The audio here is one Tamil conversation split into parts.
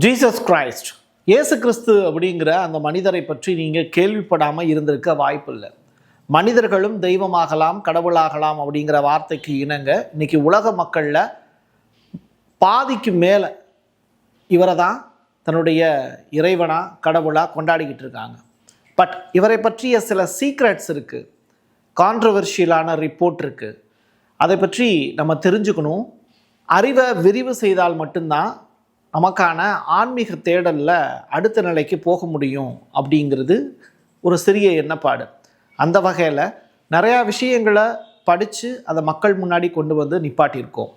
ஜீசஸ் கிரைஸ்ட் இயேசு கிறிஸ்து அப்படிங்கிற அந்த மனிதரை பற்றி நீங்கள் கேள்விப்படாமல் இருந்திருக்க வாய்ப்பில்லை. மனிதர்களும் தெய்வமாகலாம், கடவுளாகலாம் அப்படிங்கிற வார்த்தைக்கு இணங்க இன்னைக்கு உலக மக்களில் பாதிக்கு மேலே இவரை தான் தன்னுடைய இறைவனாக கடவுளாக கொண்டாடிக்கிட்டு இருக்காங்க. பட் இவரை பற்றிய சில சீக்ரெட்ஸ் இருக்குது, கான்ட்ரவர்ஷியலான ரிப்போர்ட் இருக்குது. அதை பற்றி நம்ம தெரிஞ்சுக்கணும். அறிவை விரிவு செய்தால் மட்டும்தான் நமக்கான ஆன்மீக தேடலில் அடுத்த நிலைக்கு போக முடியும் அப்படிங்கிறது ஒரு சிறிய எண்ணப்பாடு. அந்த வகையில் நிறையா விஷயங்களை படித்து அதை மக்கள் முன்னாடி கொண்டு வந்து நிப்பாட்டியிருக்கோம்.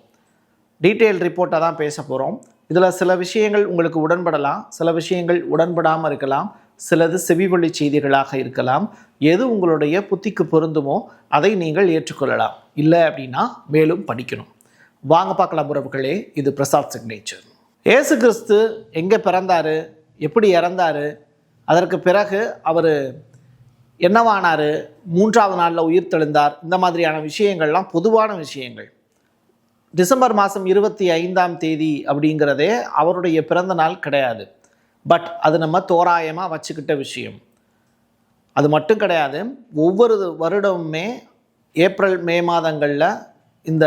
டீட்டெயில் ரிப்போர்ட்டாக தான் பேச போகிறோம். இதில் சில விஷயங்கள் உங்களுக்கு உடன்படலாம், சில விஷயங்கள் உடன்படாமல் இருக்கலாம், சிலது செவிவழி செய்திகளாக இருக்கலாம். எது உங்களுடைய புத்திக்கு பொருந்துமோ அதை நீங்கள் ஏற்றுக்கொள்ளலாம். இல்லை அப்படின்னா மேலும் படிக்கணும். வாங்க பார்க்கலாம் உறவுகளே. இது பிரசாத் சிக்னேச்சர். இயேசு கிறிஸ்து எங்கே பிறந்தார், எப்படி இறந்தார், அதற்கு பிறகு அவர் என்னவானார், 3ஆவது நாளில் உயிர் தெழுந்தார், இந்த மாதிரியான விஷயங்கள்லாம் பொதுவான விஷயங்கள். டிசம்பர் மாதம் 25 அப்படிங்கிறதே அவருடைய பிறந்த நாள் கிடையாது. பட் அது நம்ம தோராயமாக வச்சுக்கிட்ட விஷயம். அது மட்டும் கிடையாது, ஒவ்வொரு வருடமுமே ஏப்ரல் மே மாதங்களில் இந்த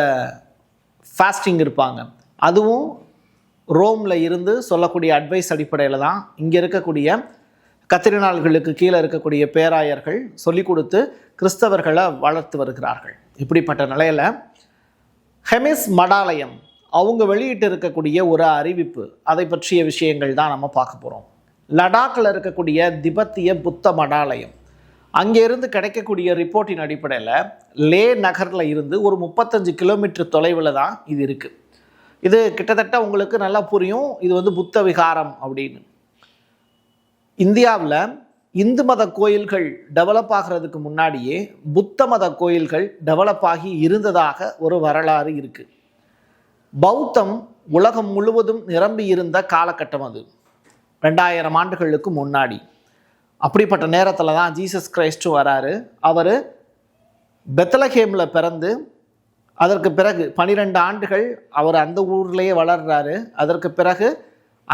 ஃபாஸ்டிங் இருப்பாங்க. அதுவும் ரோமில் இருந்து சொல்லக்கூடிய அட்வைஸ் அடிப்படையில் தான் இங்கே இருக்கக்கூடிய கத்திரினாள்களுக்கு கீழே இருக்கக்கூடிய பேராயர்கள் சொல்லிக் கொடுத்து கிறிஸ்தவர்களை வளர்த்து வருகிறார்கள். இப்படிப்பட்ட நிலையில் ஹெமிஸ் மடாலயம் அவங்க வெளியிட்டு இருக்கக்கூடிய ஒரு அறிவிப்பு, அதை பற்றிய விஷயங்கள் தான் நம்ம பார்க்க போகிறோம். லடாக்கில் இருக்கக்கூடிய திபெத்திய புத்த மடாலயம், அங்கேருந்து கிடைக்கக்கூடிய ரிப்போர்ட்டின் அடிப்படையில் லே நகரில் இருந்து ஒரு 35 கிலோமீட்டர் தொலைவில் தான் இது இருக்குது. இது கிட்டத்தட்ட உங்களுக்கு நல்லா புரியும், இது வந்து புத்த விகாரம் அப்படின்னு. இந்தியாவில் இந்து மத கோயில்கள் டெவலப் ஆகிறதுக்கு முன்னாடியே புத்த மத கோயில்கள் டெவலப் ஆகி இருந்ததாக ஒரு வரலாறு இருக்குது. பௌத்தம் உலகம் முழுவதும் நிரம்பி இருந்த காலகட்டம் அது, 2000 ஆண்டுகளுக்கு முன்னாடி. அப்படிப்பட்ட நேரத்தில் தான் ஜீசஸ் கிரைஸ்டும் வராரு. அவர் பெத்லஹேமில் பிறந்து அதற்கு பிறகு 12 ஆண்டுகள் அவர் அந்த ஊர்லேயே வளர்றாரு. அதற்கு பிறகு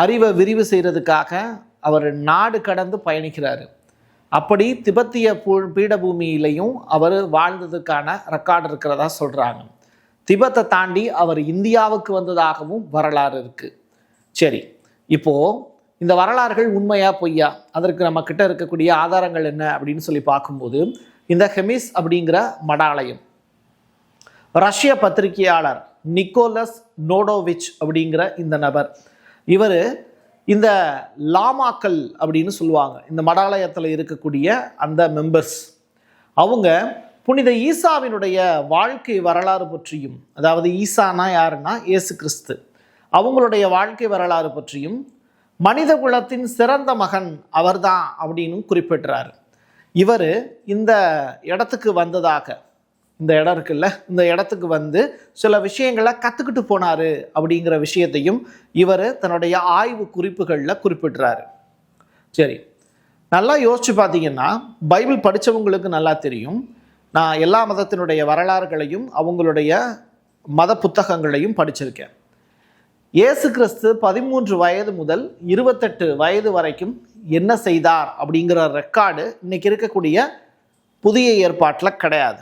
அறிவை விரிவு செய்கிறதுக்காக அவர் நாடு கடந்து பயணிக்கிறார். அப்படி திபெத்திய பீடபூமியிலையும் அவர் வாழ்ந்ததுக்கான ரெக்கார்டு இருக்கிறதா சொல்கிறாங்க. திபெத்தை தாண்டி அவர் இந்தியாவுக்கு வந்ததாகவும் வரலாறு இருக்குது. சரி, இப்போது இந்த வரலாறுகள் உண்மையா பொய்யா, அதற்கு நம்ம கிட்ட இருக்கக்கூடிய ஆதாரங்கள் என்ன அப்படின்னு சொல்லி பார்க்கும்போது, இந்த ஹெமிஸ் அப்படிங்கிற மடாலயம், ரஷ்ய பத்திரிகையாளர் நிக்கோலஸ் நோடோவிச் அப்படிங்கிற இந்த நபர், இவர் இந்த லாமாக்கள் அப்படின்னு சொல்லுவாங்க, இந்த மடாலயத்தில் இருக்கக்கூடிய அந்த மெம்பர்ஸ், அவங்க புனித ஈசாவினுடைய வாழ்க்கை வரலாறு பற்றியும், அதாவது ஈசானா யாருன்னா இயேசு கிறிஸ்து, அவங்களுடைய வாழ்க்கை வரலாறு பற்றியும், மனித குலத்தின் சிறந்த மகன் அவர்தான் அப்படின்னு குறிப்பிட்டுறாரு. இவர் இந்த இடத்துக்கு வந்ததாக, இந்த இடம் இருக்குல்ல, இந்த இடத்துக்கு வந்து சில விஷயங்களை கற்றுக்கிட்டு போனார் அப்படிங்கிற விஷயத்தையும் இவர் தன்னுடைய ஆய்வு குறிப்புகளில் குறிப்பிட்றாரு. சரி, நல்லா யோசிச்சு பார்த்தீங்கன்னா பைபிள் படித்தவங்களுக்கு நல்லா தெரியும். நான் எல்லா மதத்தினுடைய வரலாறுகளையும் அவங்களுடைய மத புத்தகங்களையும் படிச்சிருக்கேன். இயேசு கிறிஸ்து 13 வயது முதல் 28 வயது வரைக்கும் என்ன செய்தார் அப்படிங்கிற ரெக்கார்டு இன்னைக்கு இருக்கக்கூடிய புதிய ஏற்பாட்டில் கிடையாது.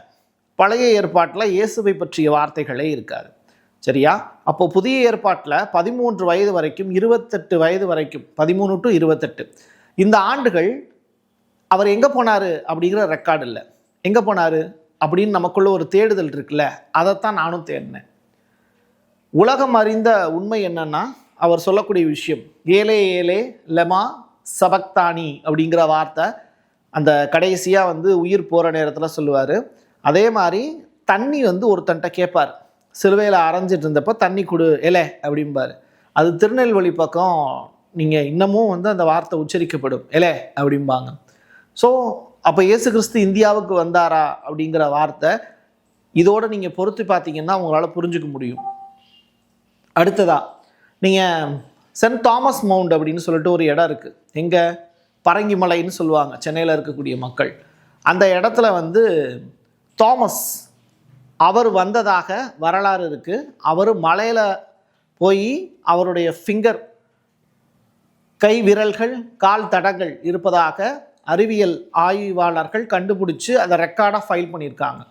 பழைய ஏற்பாட்டில் இயேசுவை பற்றிய வார்த்தைகளே இருக்காது. சரியா? அப்போ புதிய ஏற்பாட்டில் 13 வயது வரைக்கும் 28 வயது வரைக்கும், 13 to 28 இந்த ஆண்டுகள் அவர் எங்கே போனார் அப்படிங்கிற ரெக்கார்டு இல்லை. எங்கே போனார் அப்படின்னு நமக்குள்ள ஒரு தேடுதல் இருக்குல்ல, அதைத்தான் நானும் தேடினேன். உலகம் அறிந்த உண்மை என்னன்னா, அவர் சொல்லக்கூடிய விஷயம் ஏலே ஏலே லெமா சபக்தானி அப்படிங்கிற வார்த்தை அந்த கடைசியாக வந்து உயிர் போகிற நேரத்தில் சொல்லுவார். அதே மாதிரி தண்ணி வந்து ஒருத்தன்ட்ட கேட்பார், சிலுவையில் அரைஞ்சிட்டு இருந்தப்போ தண்ணி கொடு எலே அப்படிம்பார். அது திருநெல்வேலி பக்கம் நீங்கள் இன்னமும் வந்து அந்த வார்த்தை உச்சரிக்கப்படும், எலே அப்படிம்பாங்க. ஸோ அப்போ இயேசு கிறிஸ்து இந்தியாவுக்கு வந்தாரா அப்படிங்கிற வார்த்தை இதோடு நீங்கள் பொறுத்து பார்த்தீங்கன்னா உங்களால் புரிஞ்சுக்க முடியும். அடுத்ததா நீங்கள் சென்ட் தாமஸ் மவுண்ட் அப்படின்னு சொல்லிட்டு ஒரு இடம் இருக்குது, எங்கே பரங்கிமலைன்னு சொல்லுவாங்க, சென்னையில் இருக்கக்கூடிய மக்கள். அந்த இடத்துல வந்து தாமஸ் அவர் வந்ததாக வரலாறு இருக்குது. அவர் மலையில் போய் அவருடைய ஃபிங்கர் கை விரல்கள் கால் தடங்கள் இருப்பதாக அறிவியல் ஆய்வாளர்கள் கண்டுபிடிச்சு அதை ரெக்கார்டாக ஃபைல் பண்ணியிருக்காங்க.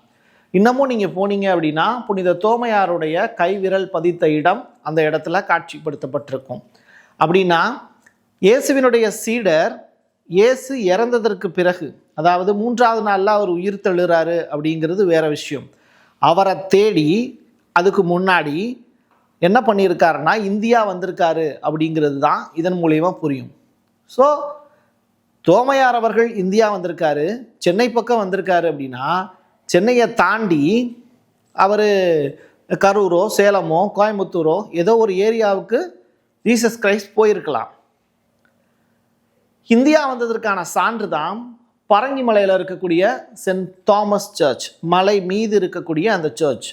இன்னமும் நீங்கள் போனீங்க அப்படின்னா புனித தோமையாருடைய கை விரல் பதித்த இடம் அந்த இடத்துல காட்சிப்படுத்தப்பட்டிருக்கும். அப்படின்னா இயேசுவினுடைய சீடர் இயேசு இறந்ததற்கு பிறகு, அதாவது 3வது நாளில் அவர் உயிர் தெழுறாரு அப்படிங்கிறது வேற விஷயம். அவரை தேடி அதுக்கு முன்னாடி என்ன பண்ணியிருக்காருன்னா இந்தியா வந்திருக்காரு அப்படிங்கிறது தான் இதன் மூலயமா புரியும். ஸோ தோமையார் அவர்கள் இந்தியா வந்திருக்காரு, சென்னை பக்கம் வந்திருக்காரு அப்படின்னா சென்னையை தாண்டி அவர் கரூரோ சேலமோ கோயம்புத்தூரோ ஏதோ ஒரு ஏரியாவுக்கு ஜீசஸ் கிரைஸ்ட் போயிருக்கலாம். இந்தியா வந்ததற்கான சான்று தான் பரங்கிமலையில் இருக்கக்கூடிய சென்ட் தாமஸ் சர்ச், மலை மீது இருக்கக்கூடிய அந்த சர்ச்.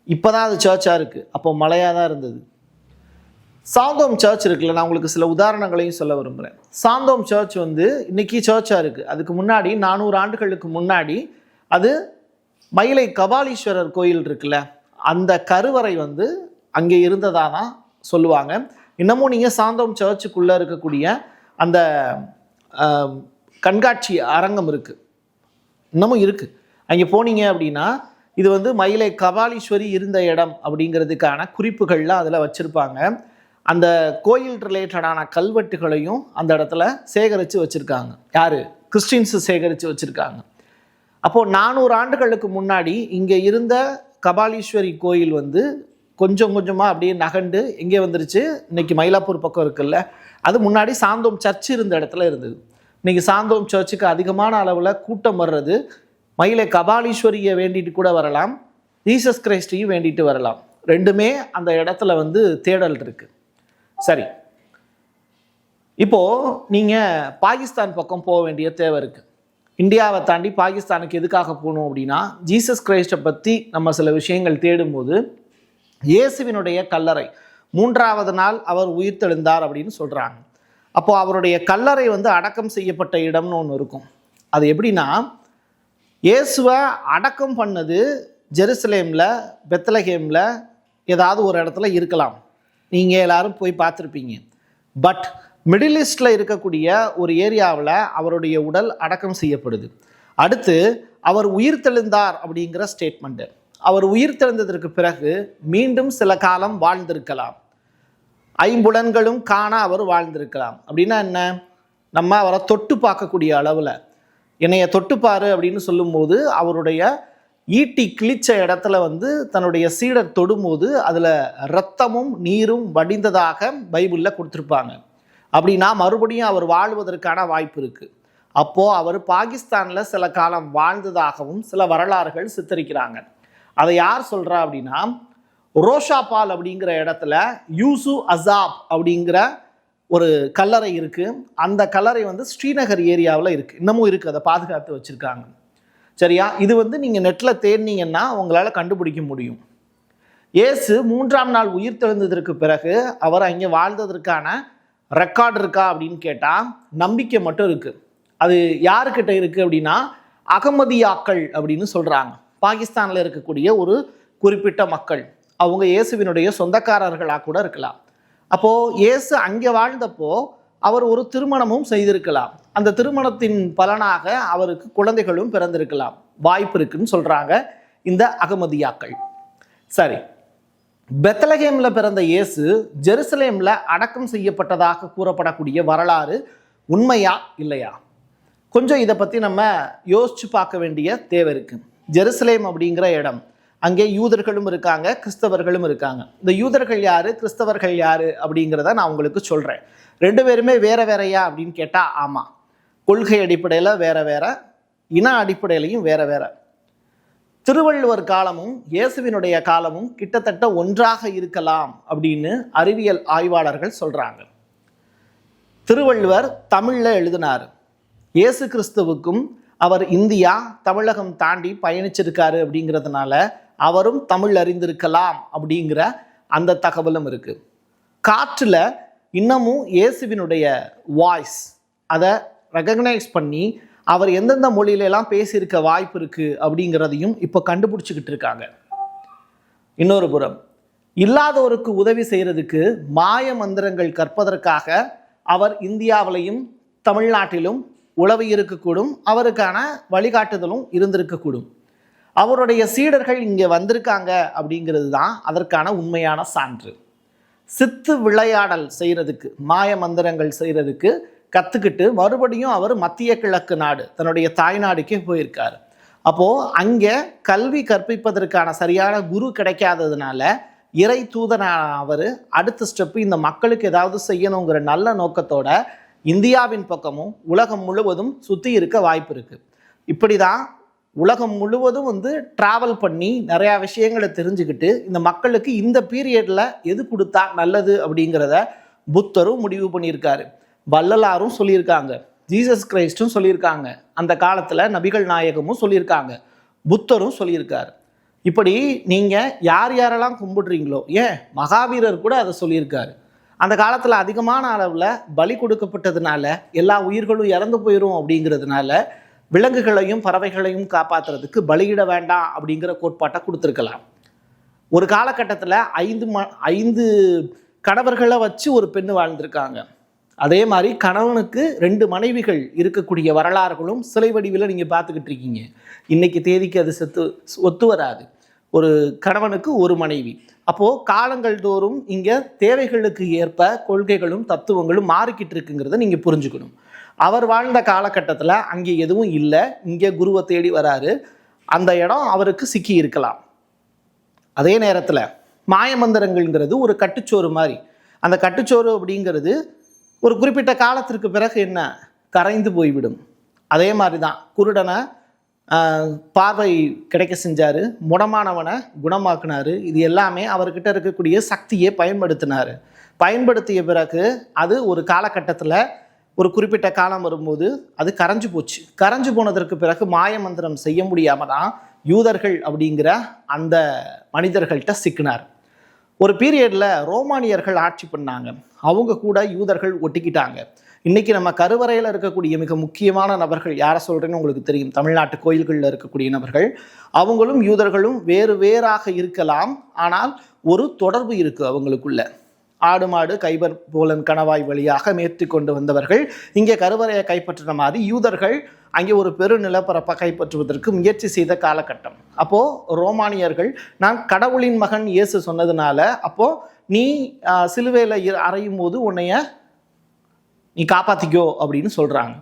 இப்போ தான் அது சர்ச்சாக இருக்குது, அப்போ மலையாக தான் இருந்தது. சாந்தோம் சர்ச் இருக்குல்ல, நான் உங்களுக்கு சில உதாரணங்களையும் சொல்ல விரும்புகிறேன். சாந்தோம் சர்ச் இன்னைக்கு சர்ச்சாக இருக்குது. அதுக்கு முன்னாடி 400 ஆண்டுகளுக்கு முன்னாடி அது மயிலை கபாலீஸ்வரர் கோயில் இருக்குல்ல, அந்த கருவறை அங்கே இருந்ததாக தான் சொல்லுவாங்க. இன்னமும் நீங்கள் சாந்தோம் சர்ச்சுக்குள்ளே இருக்கக்கூடிய அந்த கண்காட்சி அரங்கம் இருக்குது, இன்னமும் இருக்குது. அங்கே போனீங்க அப்படின்னா இது மயிலை கபாலீஸ்வரி இருந்த இடம் அப்படிங்கிறதுக்கான குறிப்புகள்லாம் அதில் வச்சுருப்பாங்க. அந்த கோயில் ரிலேட்டடான கல்வெட்டுகளையும் அந்த இடத்துல சேகரித்து வச்சுருக்காங்க. யார்? கிறிஸ்டின்ஸு சேகரித்து வச்சுருக்காங்க. அப்போது 400 ஆண்டுகளுக்கு முன்னாடி இங்கே இருந்த கபாலீஸ்வரி கோயில் கொஞ்சம் கொஞ்சமாக அப்படியே நகண்டு எங்கே வந்துருச்சு, இன்றைக்கி மயிலாப்பூர் பக்கம் இருக்குல்ல, அது முன்னாடி சாந்தோம் சர்ச் இருந்த இடத்துல இருந்தது. இன்றைக்கி சாந்தோம் சர்ச்சுக்கு அதிகமான அளவில் கூட்டம் வர்றது மயிலை கபாலீஸ்வரியை வேண்டிட்டு கூட வரலாம், ஜீசஸ் கிரைஸ்டையும் வேண்டிட்டு வரலாம். ரெண்டுமே அந்த இடத்துல தேடல் இருக்குது. சரி, இப்போது நீங்கள் பாகிஸ்தான் பக்கம் போக வேண்டிய தேவை இருக்குது. இந்தியாவை தாண்டி பாகிஸ்தானுக்கு எதுக்காக போகணும் அப்படின்னா, ஜீசஸ் கிரைஸ்டை பற்றி நம்ம சில விஷயங்கள் தேடும்போது இயேசுவினுடைய கல்லறை 3வது நாள் அவர் உயிர்த்தெழுந்தார் அப்படின்னு சொல்கிறாங்க. அப்போது அவருடைய கல்லறை அடக்கம் செய்யப்பட்ட இடம்னு ஒன்று இருக்கும். அது எப்படின்னா, இயேசுவை அடக்கம் பண்ணது ஜெருசலேமில் பெத்லகேமில் ஏதாவது ஒரு இடத்துல இருக்கலாம், நீங்கள் எல்லாரும் போய் பார்த்துருப்பீங்க. பட் மிடில் ஈஸ்டில் இருக்கக்கூடிய ஒரு ஏரியாவில் அவருடைய உடல் அடக்கம் செய்யப்படுது. அடுத்து அவர் உயிர்த்தெழுந்தார் அப்படிங்கிற ஸ்டேட்மெண்ட்டு. அவர் உயிர்த்தெழுந்ததற்கு பிறகு மீண்டும் சில காலம் வாழ்ந்திருக்கலாம், 5 புலன்களும் காண அவர் வாழ்ந்திருக்கலாம். அப்படின்னா என்ன? நம்ம அவரை தொட்டு பார்க்கக்கூடிய அளவில், என்னைய தொட்டுப்பாரு அப்படின்னு சொல்லும்போது அவருடைய ஈட்டி கிழிச்ச இடத்துல தன்னுடைய சீடர் தொடும்போது அதில் இரத்தமும் நீரும் வடிந்ததாக பைபிளில் கொடுத்துருப்பாங்க. அப்படின்னா மறுபடியும் அவர் வாழ்வதற்கான வாய்ப்பு இருக்குது. அப்போது அவர் பாகிஸ்தானில் சில காலம் வாழ்ந்ததாகவும் சில வரலாறுகள் சித்தரிக்கிறாங்க. அதை யார் சொல்கிறா அப்படின்னா, ரோஷாபால் அப்படிங்கிற இடத்துல யூசு அசாப் அப்படிங்கிற ஒரு கல்லறை இருக்குது. அந்த கல்லறை ஸ்ரீநகர் ஏரியாவில் இருக்குது, இன்னமும் இருக்குது, அதை பாதுகாத்து வச்சுருக்காங்க. சரியா? இது நீங்கள் நெட்டில் தேடினீங்கன்னா உங்களால் கண்டுபிடிக்க முடியும். இயேசு 3ஆம் நாள் உயிர்த்தெழுந்ததற்கு பிறகு அவர் அங்கே வாழ்ந்ததற்கான ரெக்கார்டு இருக்கா அப்படின்னு கேட்டால் நம்பிக்கை மட்டும் இருக்குது. அது யாருக்கிட்ட இருக்குது அப்படின்னா, அகமதியாக்கள் அப்படின்னு சொல்கிறாங்க. பாகிஸ்தானில் இருக்கக்கூடிய ஒரு குறிப்பிட்ட மக்கள், அவங்க இயேசுவினுடைய சொந்தக்காரர்களாக கூட இருக்கலாம். அப்போது இயேசு அங்கே வாழ்ந்தப்போ அவர் ஒரு திருமணமும் செய்திருக்கலாம். அந்த திருமணத்தின் பலனாக அவருக்கு குழந்தைகளும் பிறந்திருக்கலாம், வாய்ப்பு இருக்குன்னு சொல்கிறாங்க இந்த அகமதியாக்கள். சரி, பெத்லகேமில் பிறந்த இயேசு ஜெருசலேமில் அடக்கம் செய்யப்பட்டதாக கூறப்படக்கூடிய வரலாறு உண்மையா இல்லையா? கொஞ்சம் இதை பற்றி நம்ம யோசித்து பார்க்க வேண்டிய தேவை இருக்குது. ஜெருசலேம் அப்படிங்கிற இடம், அங்கே யூதர்களும் இருக்காங்க, கிறிஸ்தவர்களும் இருக்காங்க. இந்த யூதர்கள் யார், கிறிஸ்தவர்கள் யார் அப்படிங்கிறத நான் உங்களுக்கு சொல்கிறேன். 2 பேருமே வேறு வேறையா அப்படின்னு கேட்டால் ஆமாம். கொள்கை அடிப்படையில் வேறு வேறு, இன அடிப்படையிலையும் வேறு வேறு. திருவள்ளுவர் காலமும் இயேசுவினுடைய காலமும் கிட்டத்தட்ட ஒன்றாக இருக்கலாம் அப்படின்னு அறிவியல் ஆய்வாளர்கள் சொல்கிறாங்க. திருவள்ளுவர் தமிழில் எழுதினார். இயேசு கிறிஸ்துவுக்கும் அவர் இந்தியா தமிழகம் தாண்டி பயணிச்சிருக்காரு அப்படிங்கிறதுனால அவரும் தமிழ் அறிந்திருக்கலாம் அப்படிங்கிற அந்த தகவலும் இருக்குது. காற்றில் இன்னமும் இயேசுவினுடைய வாய்ஸ் அதை ரெகக்னைஸ் பண்ணி அவர் எந்தெந்த மொழியிலெல்லாம் பேசியிருக்க வாய்ப்பு இருக்குது அப்படிங்கிறதையும் இப்போ கண்டுபிடிச்சிக்கிட்டு இருக்காங்க. இன்னொரு புறம் இல்லாதோருக்கு உதவி செய்யறதுக்கு மாய மந்திரங்கள் கற்பதற்காக அவர் இந்தியாவிலையும் தமிழ்நாட்டிலும் உலவி இருக்கக்கூடும். அவருக்கான வழிகாட்டுதலும் இருந்திருக்கக்கூடும். அவருடைய சீடர்கள் இங்கே வந்திருக்காங்க அப்படிங்கிறது தான் அதற்கான உண்மையான சான்று. சித்து விளையாடல் செய்கிறதுக்கு, மாய மந்திரங்கள் செய்கிறதுக்கு கற்றுக்கிட்டு மறுபடியும் அவர் மத்திய கிழக்கு நாடு, தன்னுடைய தாய்நாடுக்கே போயிருக்காரு. அப்போது அங்கே கல்வி கற்பிப்பதற்கான சரியான குரு கிடைக்காததுனால இறை தூதனான அவர் அடுத்த ஸ்டெப்பு இந்த மக்களுக்கு ஏதாவது செய்யணுங்கிற நல்ல நோக்கத்தோட இந்தியாவின் பக்கமும் உலகம் முழுவதும் சுற்றி இருக்க வாய்ப்பு இருக்குது. இப்படி தான் உலகம் முழுவதும் ட்ராவல் பண்ணி நிறையா விஷயங்களை தெரிஞ்சுக்கிட்டு இந்த மக்களுக்கு இந்த பீரியடில் எது கொடுத்தா நல்லது அப்படிங்கிறத புத்தரும் முடிவு பண்ணியிருக்காரு. வள்ளலாரும் சொல்லியிருக்காங்க, ஜீசஸ் கிரைஸ்டும் சொல்லியிருக்காங்க, அந்த காலத்தில் நபிகள் நாயகமும் சொல்லியிருக்காங்க, புத்தரும் சொல்லியிருக்காரு. இப்படி நீங்கள் யார் யாரெல்லாம் கும்பிடுறீங்களோ, ஏன் மகாவீரர் கூட அதை சொல்லியிருக்காரு. அந்த காலத்தில் அதிகமான அளவில் பலி கொடுக்கப்பட்டதுனால எல்லா உயிர்களும் இறந்து போயிடும் அப்படிங்கிறதுனால விலங்குகளையும் பறவைகளையும் காப்பாற்றுறதுக்கு பலியிட வேண்டாம் அப்படிங்கிற கோட்பாட்டை கொடுத்துருக்கலாம். ஒரு காலகட்டத்தில் 5 கணவர்களை வச்சு ஒரு பெண் வாழ்ந்திருக்காங்க. அதே மாதிரி கணவனுக்கு 2 மனைவிகள் இருக்கக்கூடிய வரலாறுகளும் சிலை வடிவில் நீங்கள் பார்த்துக்கிட்டு இருக்கீங்க. இன்னைக்கு தேதிக்கு அது ஒத்து வராது. ஒரு கணவனுக்கு ஒரு மனைவி. அப்போது காலங்கள் தோறும் இங்கே தேவைகளுக்கு ஏற்ப கொள்கைகளும் தத்துவங்களும் மாறிக்கிட்டு இருக்குங்கிறத நீங்கள் புரிஞ்சுக்கணும். அவர் வாழ்ந்த காலகட்டத்தில் அங்கே எதுவும் இல்லை, இங்கே குருவை தேடி வராரு. அந்த இடம் அவருக்கு சிக்கி இருக்கலாம். அதே நேரத்தில் மாயமந்திரங்கள்ங்கிறது ஒரு கட்டுச்சோறு மாதிரி. அந்த கட்டுச்சோறு அப்படிங்கிறது ஒரு குறிப்பிட்ட காலத்திற்கு பிறகு என்ன கரைந்து போய்விடும். அதே மாதிரி தான் குருடனை பார்வை கிடைக்க செஞ்சார், முடமானவனை குணமாக்குனார். இது எல்லாமே அவர்கிட்ட இருக்கக்கூடிய சக்தியை பயன்படுத்திய பிறகு அது ஒரு காலகட்டத்தில் ஒரு குறிப்பிட்ட காலம் வரும்போது அது கரைஞ்சு போனதற்கு பிறகு மாயமந்திரம் செய்ய முடியாமல் தான் யூதர்கள் அப்படிங்கிற அந்த மனிதர்கள்ட்ட சிக்கினார். ஒரு பீரியடில் ரோமானியர்கள் ஆட்சி பண்ணாங்க, அவங்க கூட யூதர்கள் ஒட்டிக்கிட்டாங்க. இன்றைக்கி நம்ம கருவறையில் இருக்கக்கூடிய மிக முக்கியமான நபர்கள் யாரை சொல்கிறேன்னு உங்களுக்கு தெரியும், தமிழ்நாட்டு கோயில்களில் இருக்கக்கூடிய நபர்கள். அவங்களும் யூதர்களும் வேறாக இருக்கலாம், ஆனால் ஒரு தொடர்பு இருக்குது அவங்களுக்குள்ள. ஆடு மாடு கைபர் போலன் கணவாய் வழியாக மேற்றி கொண்டு வந்தவர்கள் இங்கே கருவறையை கைப்பற்றின மாதிரி யூதர்கள் அங்கே ஒரு பெரு நிலப்பரப்பை கைப்பற்றுவதற்கு முயற்சி செய்த காலகட்டம். அப்போது ரோமானியர்கள் நான் கடவுளின் மகன் இயேசு சொன்னதுனால அப்போது நீ சிலுவையில் அறையும் போது உன்னைய நீ காப்பாற்றிக்கோ அப்படின்னு சொல்கிறாங்க.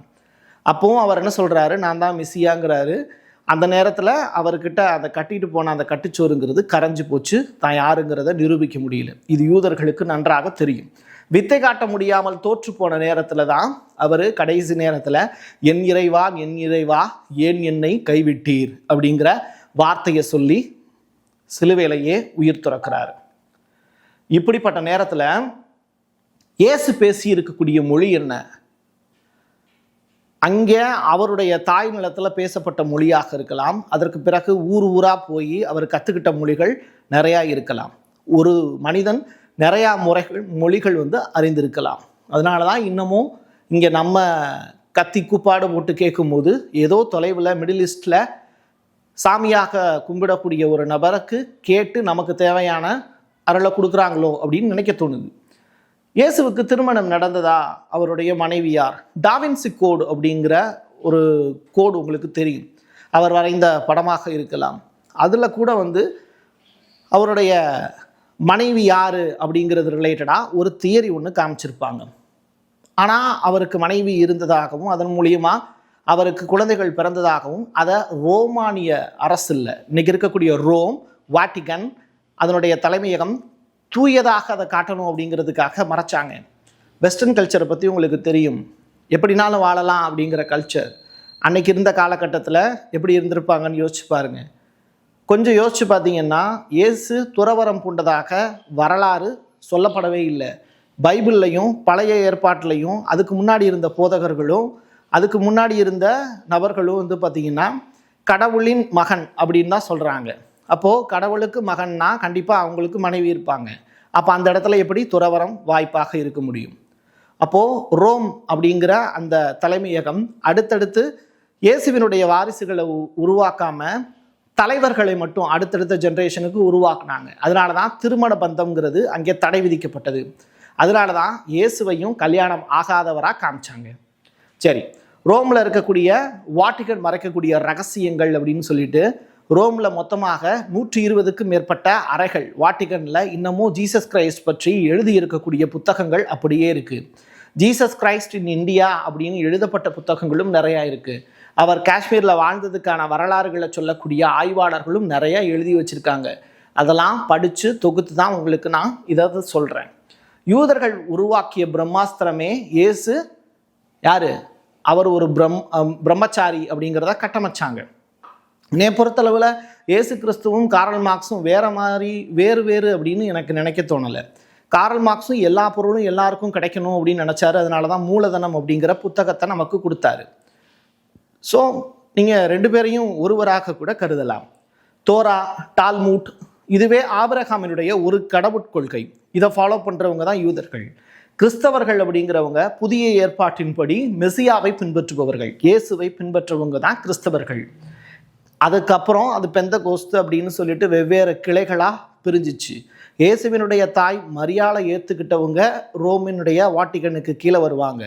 அப்போவும் அவர் என்ன சொல்கிறாரு, நான் தான் மெசியாங்கிறாரு. அந்த நேரத்தில் அவர்கிட்ட அதை கட்டிட்டு போன அந்த கட்டுச்சோறுங்கிறது கரைஞ்சு போச்சு, தான் யாருங்கிறத நிரூபிக்க முடியல. இது யூதர்களுக்கு நன்றாக தெரியும். வித்தை காட்ட முடியாமல் தோற்று போன நேரத்தில் தான் அவர் கடைசி நேரத்தில் என் இறைவா ஏன் என்னை கைவிட்டீர் அப்படிங்கிற வார்த்தையை சொல்லி சிலுவையிலேயே உயிர் துறக்கிறார். இப்படிப்பட்ட நேரத்தில் இயேசு பேசி இருக்கக்கூடிய மொழி என்ன? அங்கே அவருடைய தாய் நிலத்தில் பேசப்பட்ட மொழியாக இருக்கலாம். அதற்கு பிறகு ஊராக போய் அவர் கற்றுக்கிட்ட மொழிகள் நிறையா இருக்கலாம். ஒரு மனிதன் நிறையா மொழிகள் அறிந்திருக்கலாம். அதனால தான் இன்னமும் இங்கே நம்ம கத்தி கூப்பாடு போட்டு கேட்கும்போது ஏதோ தொலைவில் மிடில் ஈஸ்டில் சாமியாக கும்பிடக்கூடிய ஒரு நபருக்கு கேட்டு நமக்கு தேவையான அருளை கொடுக்குறாங்களோ அப்படின்னு நினைக்க தோணுது. இயேசுவுக்கு திருமணம் நடந்ததா? அவருடைய மனைவியார் டாவின்சி கோடு அப்படிங்கிற ஒரு கோடு உங்களுக்கு தெரியும், அவர் வரைந்த படமாக இருக்கலாம். அதில் கூட அவருடைய மனைவி யார் அப்படிங்கிறது ரிலேட்டடாக ஒரு தியரி ஒன்று காமிச்சிருப்பாங்க. ஆனால் அவருக்கு மனைவி இருந்ததாகவும் அதன் மூலியமாக அவருக்கு குழந்தைகள் பிறந்ததாகவும் அதை ரோமானிய அரசு இல்லை, இன்றைக்கி இருக்கக்கூடிய ரோம் வாட்டிகன் அதனுடைய தலைமையகம் தூயதாக அதை காட்டணும் அப்படிங்கிறதுக்காக மறைச்சாங்க. வெஸ்டர்ன் கல்ச்சரை பற்றி உங்களுக்கு தெரியும், எப்படினாலும் வாழலாம் அப்படிங்கிற கல்ச்சர். அன்னைக்கு இருந்த காலகட்டத்தில் எப்படி இருந்திருப்பாங்கன்னு யோசிச்சு பாருங்கள். கொஞ்சம் யோசிச்சு பார்த்தீங்கன்னா இயேசு துறவரம் பூண்டதாக வரலாறு சொல்லப்படவே இல்லை. பைபிள்லையும் பழைய ஏற்பாட்டிலையும் அதுக்கு முன்னாடி இருந்த போதகர்களும் அதுக்கு முன்னாடி இருந்த நபர்களும் பார்த்திங்கன்னா கடவுளின் மகன் அப்படின்னு தான் சொல்கிறாங்க. அப்போது கடவுளுக்கு மகன்னா கண்டிப்பாக அவங்களுக்கு மனைவி இருப்பாங்க. அப்போ அந்த இடத்துல எப்படி துறவரம் வாய்ப்பாக இருக்க முடியும்? அப்போது ரோம் அப்படிங்கிற அந்த தலைமையகம் அடுத்தடுத்து இயேசுவினுடைய வாரிசுகளை உருவாக்காமல் தலைவர்களை மட்டும் அடுத்தடுத்த ஜென்ரேஷனுக்கு உருவாக்குனாங்க. அதனால தான் திருமண பந்தம்ங்கிறது அங்கே தடை விதிக்கப்பட்டது. அதனால தான் இயேசுவையும் கல்யாணம் ஆகாதவராக காமிச்சாங்க. சரி, ரோமில் இருக்கக்கூடிய வாட்டிகன் மறைக்கக்கூடிய ரகசியங்கள் அப்படின்னு சொல்லிட்டு ரோமில் மொத்தமாக 120க்கும் மேற்பட்ட அறைகள் வாட்டிகனில் இன்னமும் ஜீசஸ் கிரைஸ்ட் பற்றி எழுதியிருக்கக்கூடிய புத்தகங்கள் அப்படியே இருக்குது. ஜீசஸ் கிரைஸ்ட் இன் இந்தியா அப்படின்னு எழுதப்பட்ட புத்தகங்களும் நிறையா இருக்குது. அவர் காஷ்மீரில் வாழ்ந்ததுக்கான வரலாறுகளை சொல்லக்கூடிய ஆய்வாளர்களும் நிறைய எழுதி வச்சுருக்காங்க. அதெல்லாம் படித்து தொகுத்து தான் உங்களுக்கு நான் இதை சொல்கிறேன். யூதர்கள் உருவாக்கிய பிரம்மாஸ்திரமே இயேசு யார்? அவர் ஒரு பிரம்மச்சாரி அப்படிங்கிறத கட்டமைச்சாங்க. என்னை பொறுத்தளவில் இயேசு கிறிஸ்துவும் கார்ல் மார்க்ஸும் வேறு அப்படின்னு எனக்கு நினைக்க தோணலை. கார்ல் மார்க்ஸும் எல்லா பொருளும் எல்லாருக்கும் கிடைக்கணும் அப்படின்னு நினச்சாரு. அதனால தான் மூலதனம் அப்படிங்கிற புத்தகத்தை நமக்கு கொடுத்தாரு. ஸோ நீங்கள் 2 பேரையும் ஒருவராக கூட கருதலாம். தோரா, டால்மூட், இதுவே ஆபிரகாமினுடைய ஒரு கடவுட்கொள்கை. இதை ஃபாலோ பண்ணுறவங்க தான் யூதர்கள். கிறிஸ்தவர்கள் அப்படிங்கிறவங்க புதிய ஏற்பாட்டின்படி மெசியாவை பின்பற்றுபவர்கள், இயேசுவை பின்பற்றுவங்க தான் கிறிஸ்தவர்கள். அதுக்கப்புறம் அது பெந்தகோஸ்து அப்படின்னு சொல்லிட்டு வெவ்வேறு கிளைகளாக பிரிஞ்சிச்சு. இயேசுவினுடைய தாய் மரியாதை ஏற்றுக்கிட்டவங்க ரோமினுடைய வாட்டிகனுக்கு கீழே வருவாங்க.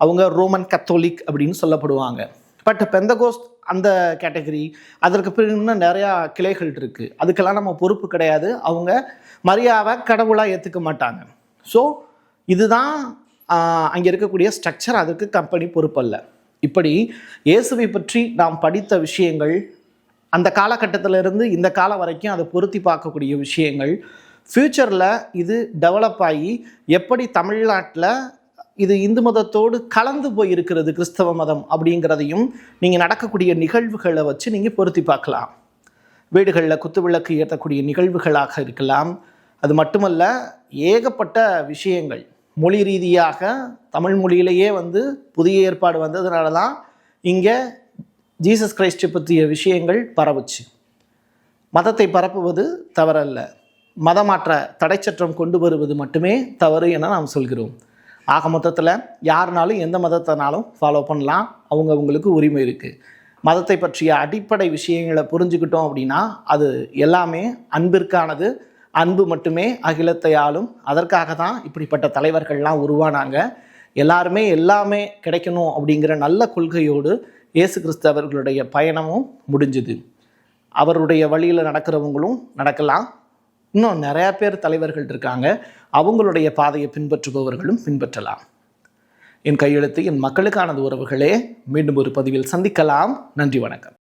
அவங்க ரோமன் கத்தோலிக் அப்படின்னு சொல்லப்படுவாங்க. பட் பெந்தகோஸ்ட் அந்த கேட்டகரி, அதற்கு பிறகு இன்னும் நிறையா கிளைகள் இருக்குது. அதுக்கெல்லாம் நம்ம பொறுப்பு கிடையாது. அவங்க மரியாதை கடவுளாக ஏற்றுக்க மாட்டாங்க. ஸோ இதுதான் அங்கே இருக்கக்கூடிய ஸ்ட்ரக்சர். அதுக்கு கம்பெனி பொறுப்பல்ல. இப்படி இயேசுவை பற்றி நாம் படித்த விஷயங்கள், அந்த காலகட்டத்திலிருந்து இந்த காலம் வரைக்கும் அதை பொருத்தி பார்க்கக்கூடிய விஷயங்கள், ஃப்யூச்சரில் இது டெவலப் ஆகி எப்படி தமிழ்நாட்டில் இது இந்து மதத்தோடு கலந்து போய் இருக்கிறது கிறிஸ்தவ மதம் அப்படிங்கிறதையும் நீங்கள் நடக்கக்கூடிய நிகழ்வுகளை வச்சு நீங்கள் பொருத்தி பார்க்கலாம். வீடுகளில் குத்துவிளக்கு ஏற்றக்கூடிய நிகழ்வுகளாக இருக்கலாம். அது மட்டுமல்ல, ஏகப்பட்ட விஷயங்கள் மொழி ரீதியாக தமிழ் மொழியிலேயே புதிய ஏற்பாடு வந்ததுனால தான் இங்கே ஜீசஸ் கிரைஸ்டை பற்றிய விஷயங்கள் பரவுச்சு. மதத்தை பரப்புவது தவறல்ல, மதமாற்ற தடை சட்டம் கொண்டு வருவது மட்டுமே தவறு என நாம் சொல்கிறோம். ஆக மொத்தத்தில் யாருனாலும் எந்த மதத்தினாலும் ஃபாலோ பண்ணலாம், அவங்களுக்கு உரிமை இருக்குது. மதத்தை பற்றிய அடிப்படை விஷயங்களை புரிஞ்சுக்கிட்டோம் அப்படின்னா அது எல்லாமே அன்பிற்கானது. அன்பு மட்டுமே அகிலத்தை ஆளும். அதற்காக தான் இப்படிப்பட்ட தலைவர்கள்லாம் உருவானாங்க. எல்லாருமே எல்லாமே கிடைக்கணும் அப்படிங்கிற நல்ல கொள்கையோடு இயேசு கிறிஸ்து அவர்களுடைய பயணமும் முடிஞ்சுது. அவருடைய வழியில் நடக்கிறவங்களும் நடக்கலாம். இன்னும் நிறையா பேர் தலைவர்கள் இருக்காங்க, அவங்களுடைய பாதையை பின்பற்றுபவர்களும் பின்பற்றலாம். என் கையெழுத்து என் மக்களுக்கானது உறவுகளே. மீண்டும் ஒரு பதிவில் சந்திக்கலாம். நன்றி, வணக்கம்.